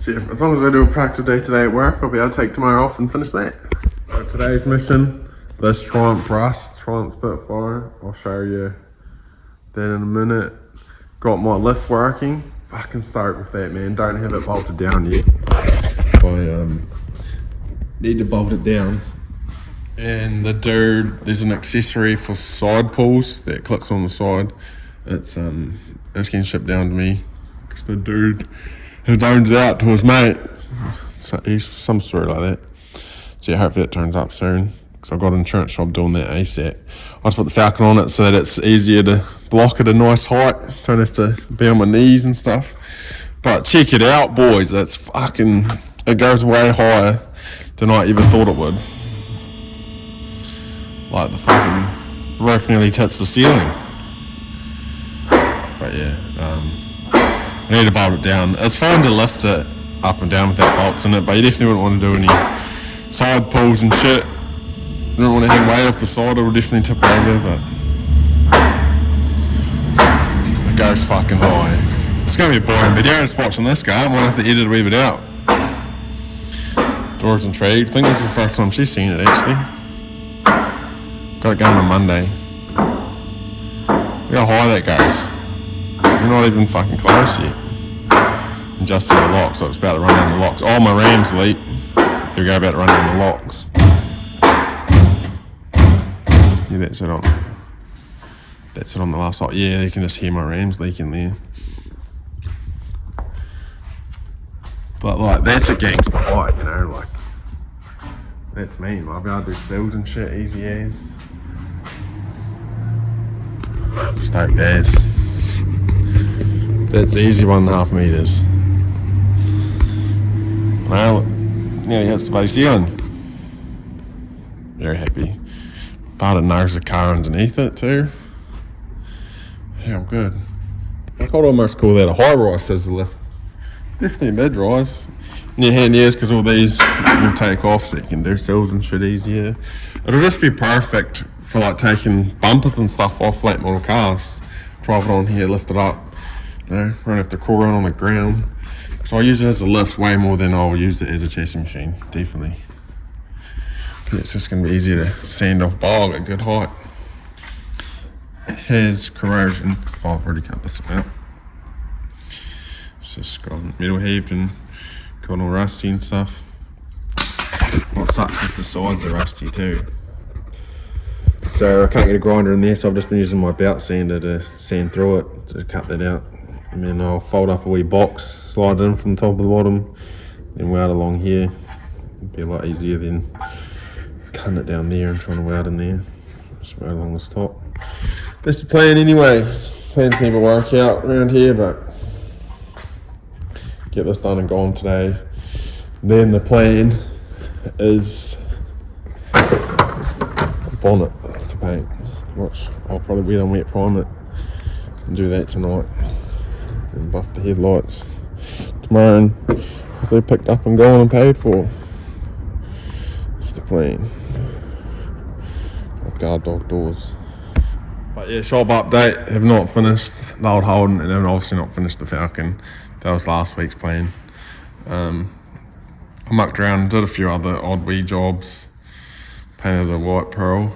So yeah, as long as I do a practical day today at work, I'll be able to take tomorrow off and finish that. So today's mission, this Triumph Rust, Triumph Spitfire. I'll show you that in a minute. Got my lift working. Fucking start with that, man. Don't have it bolted down yet. I need to bolt it down. And the dude, there's an accessory for side pulls that clips on the side. It's getting shipped down to me because the dude who loaned it out to his mate. So he's some story like that. So yeah, hopefully it turns up soon because I've got an insurance job doing that ASAP. I just put the Falcon on it so that it's easier to block at a nice height. Don't have to be on my knees and stuff. But check it out, boys. It goes way higher than I ever thought it would. Like the fucking roof nearly touched the ceiling. But yeah, I need to bolt it down. It's fine to lift it up and down without bolts in it, but you definitely wouldn't want to do any side pulls and shit. You don't want to hang weight off the side, it'll definitely tip over, but it goes fucking high. It's gonna be a boring video just watching this guy. I might have to edit a wee bit out. Dora's intrigued. I think this is the first time she's seen it actually. Got it going on Monday. Look how high that goes. We're not even fucking close yet. And just to the lock, so it's about to run down the locks. Oh, my ram's leak. Here we go, about to run down the locks. Yeah, that's it on the last lock. Yeah, you can just hear my ram's leaking there. But like, that's a gangster fight, you know, like, that's me. I'll be able to do builds and shit easy as. Stoked as. That's easy 1.5 meters. Well, nearly hits the bloody ceiling. Very happy. About to nose the car underneath it too. Yeah, I'm good. I could almost call that a high rise, says the lift. Definitely mid-rise. In your hand, yes, because all these will take off so you can do sills and shit easier. It'll just be perfect for like taking bumpers and stuff off late model cars. Drive it on here, lift it up. You know, don't have to crawl around on the ground. So I use it as a lift way more than I'll use it as a chassis machine, definitely. But it's just going to be easier to sand off bog at good height. It has corrosion. Oh, I've already cut this out. It's just gone metal heaved and gone all rusty and stuff. What sucks is the sides are rusty too. So I can't get a grinder in there, so I've just been using my belt sander to sand through it to cut that out. And then I'll fold up a wee box, slide it in from the top to the bottom, then weld along here. It'd be a lot easier than cutting it down there and trying to weld in there. Just weld along this top. That's the plan anyway. Plans never work out around here, but get this done and gone today. Then the plan is the bonnet to paint, which I'll probably wet on wet prime it and do that tonight. And buff the headlights tomorrow and they're picked up and gone and paid for. That's the plan. Guard dog doors. But yeah, shop update. Have not finished the old Holden and have obviously not finished the Falcon. That was last week's plan. I mucked around and did a few other odd wee jobs. Painted a white pearl.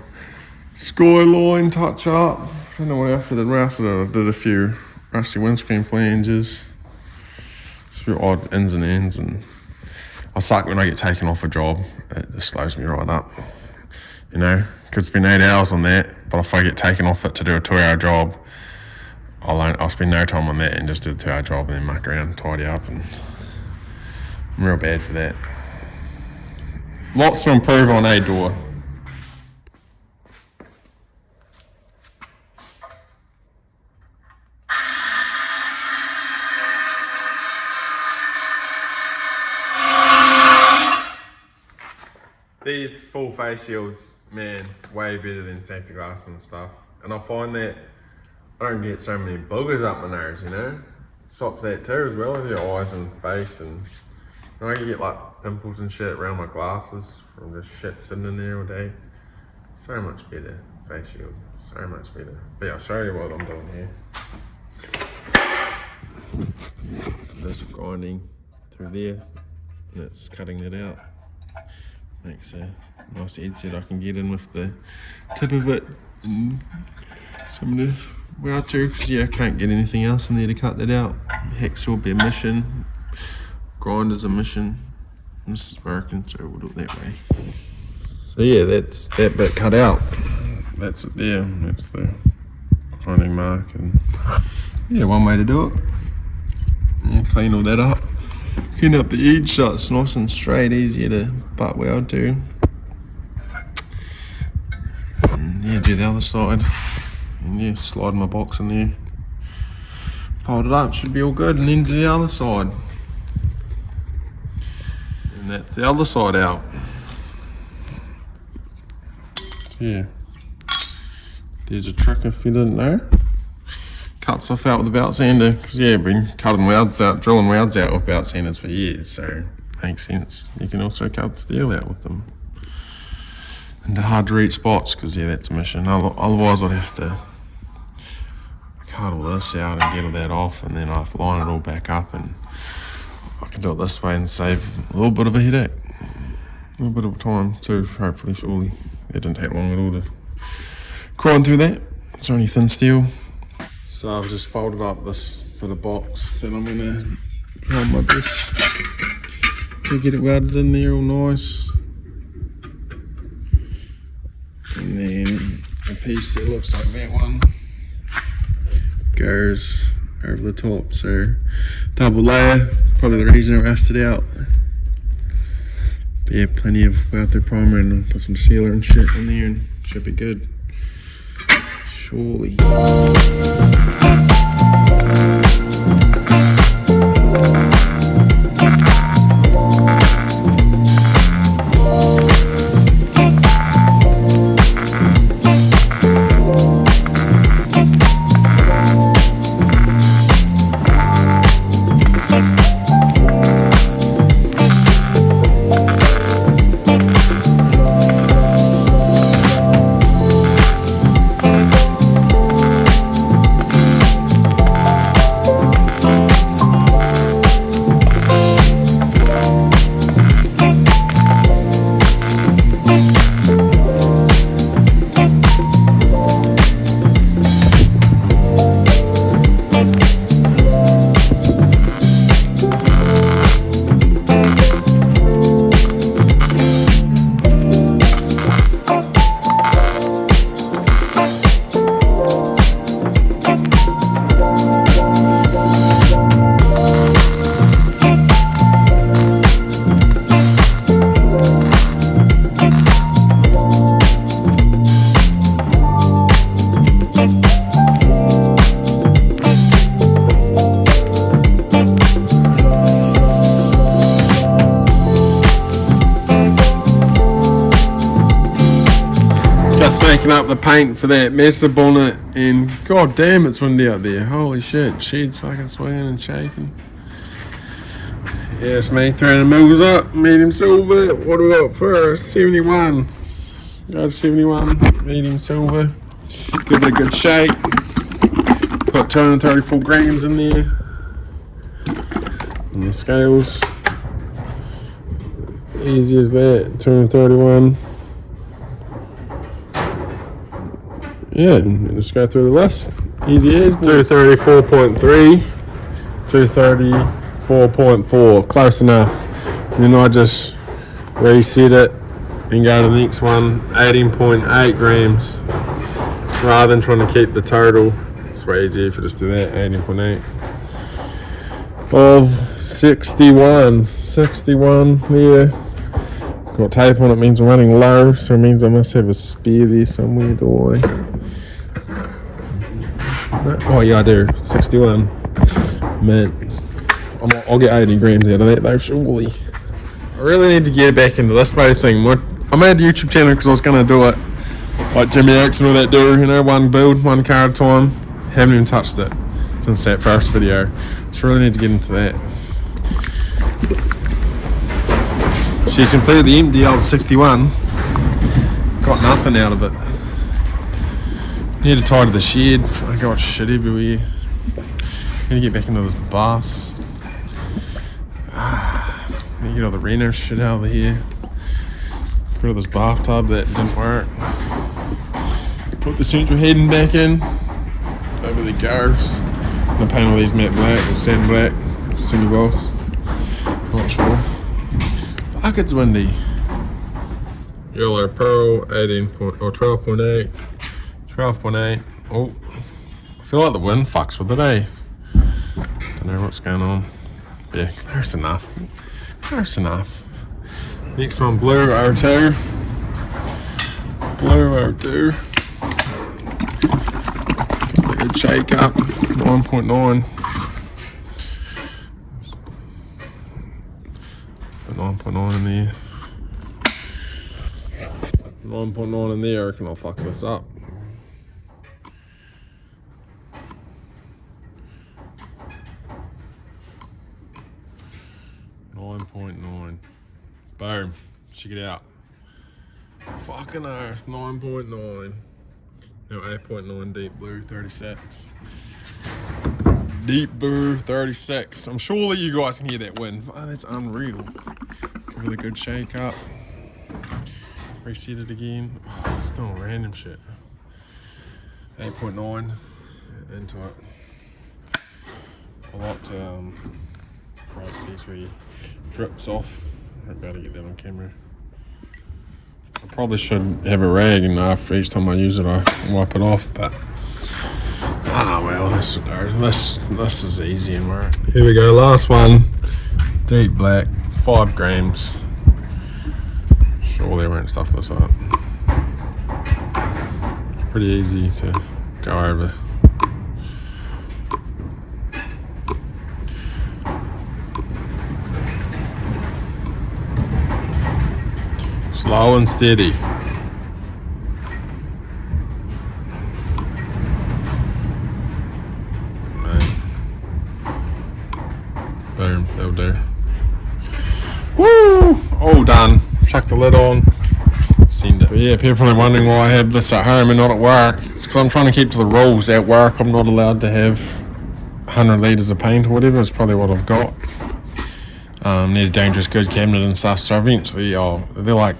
Skyline touch up. I don't know what else I did. I did a few rusty windscreen flanges. A few odd ins and ends, and I suck when I get taken off a job. It just slows me right up. You know, could spend 8 hours on that, but if I get taken off it to do a 2-hour job, I'll spend no time on that and just do the 2-hour job and then muck around, tidy up, and I'm real bad for that. Lots to improve on a door. These full face shields, man, way better than safety glass and stuff. And I find that I don't get so many boogers up my nose, you know? Stops that too as well as your eyes and face, and you know, I can get like pimples and shit around my glasses from just shit sitting in there all day. So much better face shield, so much better. But yeah, I'll show you what I'm doing here. This grinding through there, and it's cutting that out. Makes a nice edge that I can get in with the tip of it. And so I'm going to weld through, because I can't get anything else in there to cut that out. Hacksaw will be a mission, grinder's a mission. This is working, so we'll do it that way. So that's that bit cut out. That's it there. That's the grinding mark, and one way to do it. Clean all that up. Clean up the edge so it's nice and straight, easier to butt weld to. And do the other side. And slide my box in there. Fold it up, should be all good, and then do the other side. And that's the other side out. There's a trick if you didn't know. Cuts off out with the belt sander, because I've been cutting welds out, drilling welds out with belt sanders for years, so makes sense. You can also cut steel out with them. And they're hard to reach spots, because that's a mission. Otherwise I'd have to cut all this out and get all that off, and then I have to line it all back up, and I can do it this way and save a little bit of a headache. A little bit of time too, hopefully, surely. It didn't take long at all to grind through that. It's only thin steel. So I've just folded up this bit of box that I'm going to try my best to get it welded in there all nice. And then a piece that looks like that one goes over the top. So double layer, probably the reason it rusted out. But plenty of weld through primer, and put some sealer and shit in there, and should be good. Surely. Just making up the paint for that Mazda bonnet, and god damn, it's windy out there. Holy shit, shed's fucking swinging and shaking. Yeah, it's me, 300 mils up, medium silver. What do we got first? 71. Go to 71, medium silver. Give it a good shake. Put 234 grams in there. And the scales. Easy as that, 231. Yeah, and just go through the list. Easy as 234.3, 234.4, close enough. And then I just reset it and go to the next one, 18.8 grams. Rather than trying to keep the total, it's way easier if you just do that, 18.8. Of 61 there. Got tape on it, means I'm running low, so it means I must have a spare there somewhere, do I? Oh yeah, I do. 61. Man, I'll get 80 grams out of that though, surely. I really need to get back into this bloody thing. I made a YouTube channel because I was going to do it like Jimmy X and all that do, you know, one build, one car at a time. Haven't even touched it since that first video. So I really need to get into that. She's completely empty, old 61. Got nothing out of it. Need to tie to the shed. I got shit everywhere. Need to get back into this bus. Get all the Reno shit out of here. Get rid of this bathtub that didn't work. Put the central heating back in. Over the cars. I'm gonna paint all these matte black or satin black. Cindy Boss. Not sure. Fuck, it's windy. Yellow Pearl 12.8. 12.8. Oh, I feel like the wind fucks with it, eh? Don't know what's going on. Yeah, close enough. Close enough. Next one, Blue R2. Blue R2. Get a good shake up. 9.9. 9.9 in there. 9.9 in there, I reckon I'll fuck this up. .9. Boom. Check it out. Fucking earth. 9.9. No, 8.9 deep blue 36. Deep blue 36. I'm sure that you guys can hear that wind. Oh, that's unreal. Give it a good shake up. Reset it again. Oh, it's still random shit. 8.9 into it. I like to break these wee drips off. I'm about to get that on camera. I probably should have a rag, and after each time I use it, I wipe it off. But well, this is easy and work. Here we go. Last one. Deep black, 5 grams. Surely I won't stuff this up. It's pretty easy to go over. Slow and steady. Boom, that'll do. Woo! All done. Chuck the lid on. Send it. But yeah, people are probably wondering why I have this at home and not at work. It's because I'm trying to keep to the rules. At work, I'm not allowed to have 100 litres of paint or whatever. It's probably what I've got. Need a dangerous good cabinet and stuff. So eventually, they're like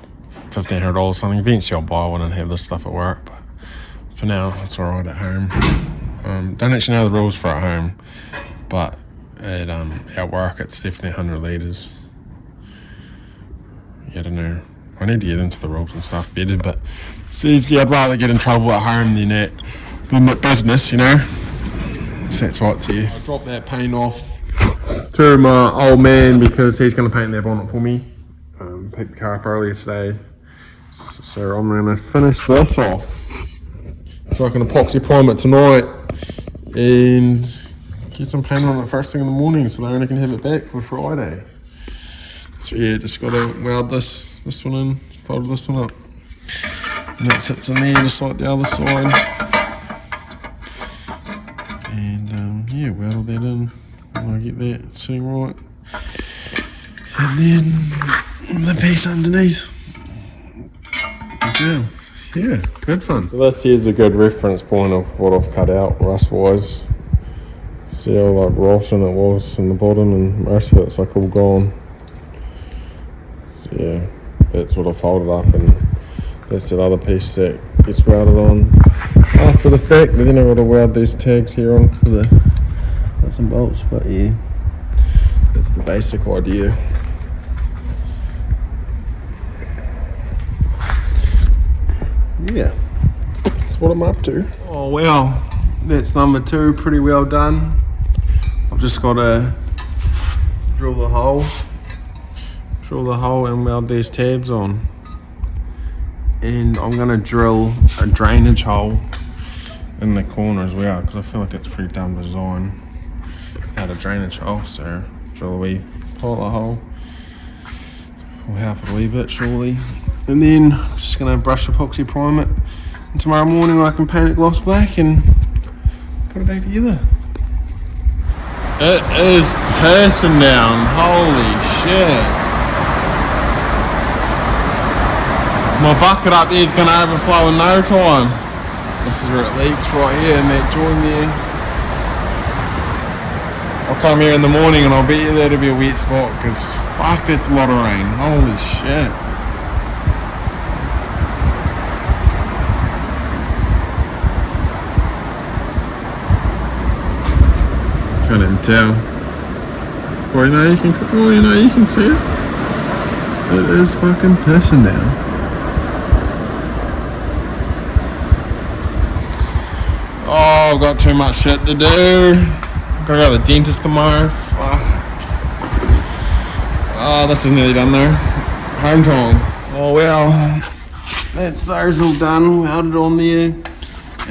$1,500 or something. Eventually, I'll buy one and have this stuff at work. But for now, it's alright at home. Don't actually know the rules for at home, but at work, it's definitely 100 litres. Yeah, I don't know. I need to get into the rules and stuff better, but it's easy. I'd rather get in trouble at home than at business, you know? So that's why it's here. I dropped that paint off to my old man because he's going to paint that bonnet for me. Picked the car up earlier today. So I'm going to finish this off. So I can epoxy prime it tonight and get some paint on it first thing in the morning so that I only can have it back for Friday. So yeah, just got to weld this one in, fold this one up. And it sits in there just like the other side. And yeah, weld all that in. And I get that sitting right. And then the piece underneath. Yeah, good fun. So this here's a good reference point of what I've cut out rust-wise. See how like rotten it was in the bottom, and most of it's like all gone. So yeah, that's what I folded up, and that's that other piece that gets welded on after the fact. But then I've got to weld these tags here on for the nuts and bolts. But yeah, that's the basic idea. Yeah, that's what I'm up to. Oh well, that's number 2, pretty well done. I've just got to drill the hole and weld these tabs on. And I'm going to drill a drainage hole in the corner as well, because I feel like it's pretty dumb design. Had a drainage hole, so drill a wee pilot hole. Will help it a wee bit surely. And then I'm just going to brush epoxy prime it. And tomorrow morning I can paint it gloss black and put it back together. It is pissing down. Holy shit. My bucket up there is going to overflow in no time. This is where it leaks right here in that joint there. I'll come here in the morning and I'll bet you that'll be a wet spot because fuck, that's a lot of rain. Holy shit. Couldn't tell. Well, you can see it. It is fucking pissing down. Oh, I've got too much shit to do. Gotta go to the dentist tomorrow. Fuck. Oh, this is nearly done though. Home time. Oh well. That's those all done. Welded on there.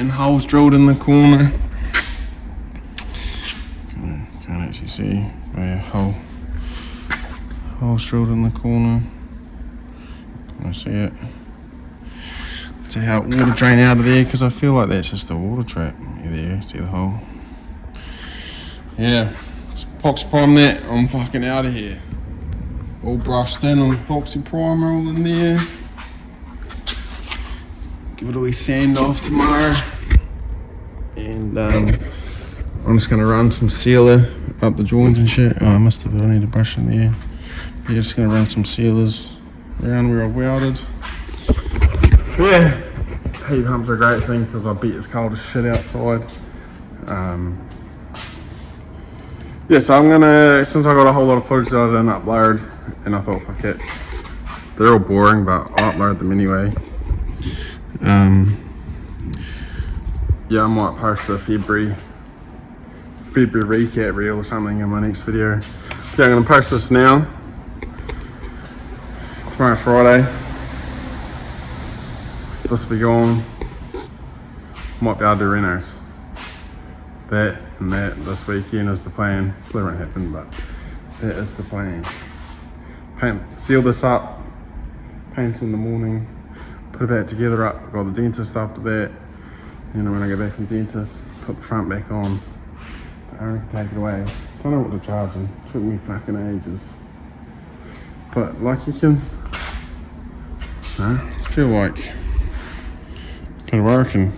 And holes drilled in the corner. Can't actually see. Oh yeah, holes drilled in the corner. Can I see it? See how it water drain out of there, because I feel like that's just a water trap. Yeah, there, see the hole? Yeah, it's epoxy prime that. I'm fucking out of here. All brushed in on epoxy primer all in there. Give it a wee sand off tomorrow. And I'm just gonna run some sealer up the joints and shit. Oh, I missed it, but I need a brush in there. Yeah, just gonna run some sealers around where I've welded. Yeah, heat pumps are a great thing because I bet it's cold as shit outside. Yeah, so I'm gonna, since I got a whole lot of footage that I didn't upload, and I thought, fuck it, they're all boring, but I'll upload them anyway. Yeah, I might post a February recap reel or something in my next video. Yeah, I'm gonna post this now. Tomorrow's Friday. This will be gone. Might be able to do renos. That and that this weekend is the plan. Probably won't happen, but that is the plan. Seal this up, paint in the morning, put it back together up, got the dentist after that. And when I go back from the dentist, put the front back on. I can take it away. Don't know what they're charging. Took me fucking ages. But like you can, I feel like kind of working,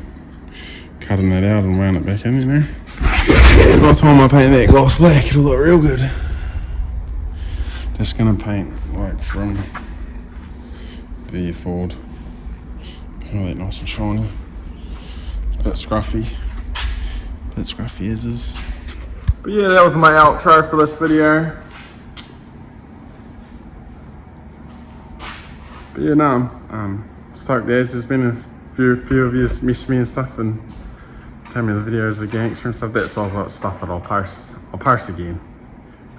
cutting that out and round it back in, you know. By the time I paint that gloss black, it'll look real good. Just gonna paint like from there forward. Paint all that nice and shiny. It's a bit scruffy. Is. But yeah, that was my outro for this video. But yeah, no, I'm stoked as there's been a few of you messaged me and stuff and tell me the videos of gangster and stuff. That's all that stuff that I'll post again.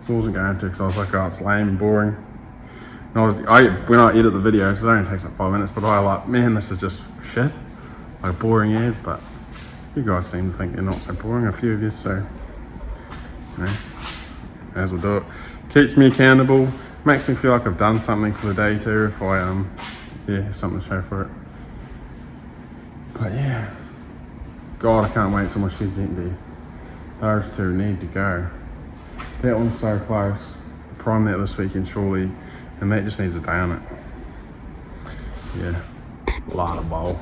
I wasn't going to because I was like, oh, it's lame and boring. And when I edit the videos, it only takes like 5 minutes, but I like, man, this is just shit. Like boring as, but you guys seem to think they're not so boring, a few of you, so, you know, may as well do it. Keeps me accountable, makes me feel like I've done something for the day too, if I, yeah, have something to show for it. But yeah, God, I can't wait till my shed's empty. Those two need to go. That one's so close. Prime that this weekend surely, and that just needs a day on it. Yeah, lot of bowl.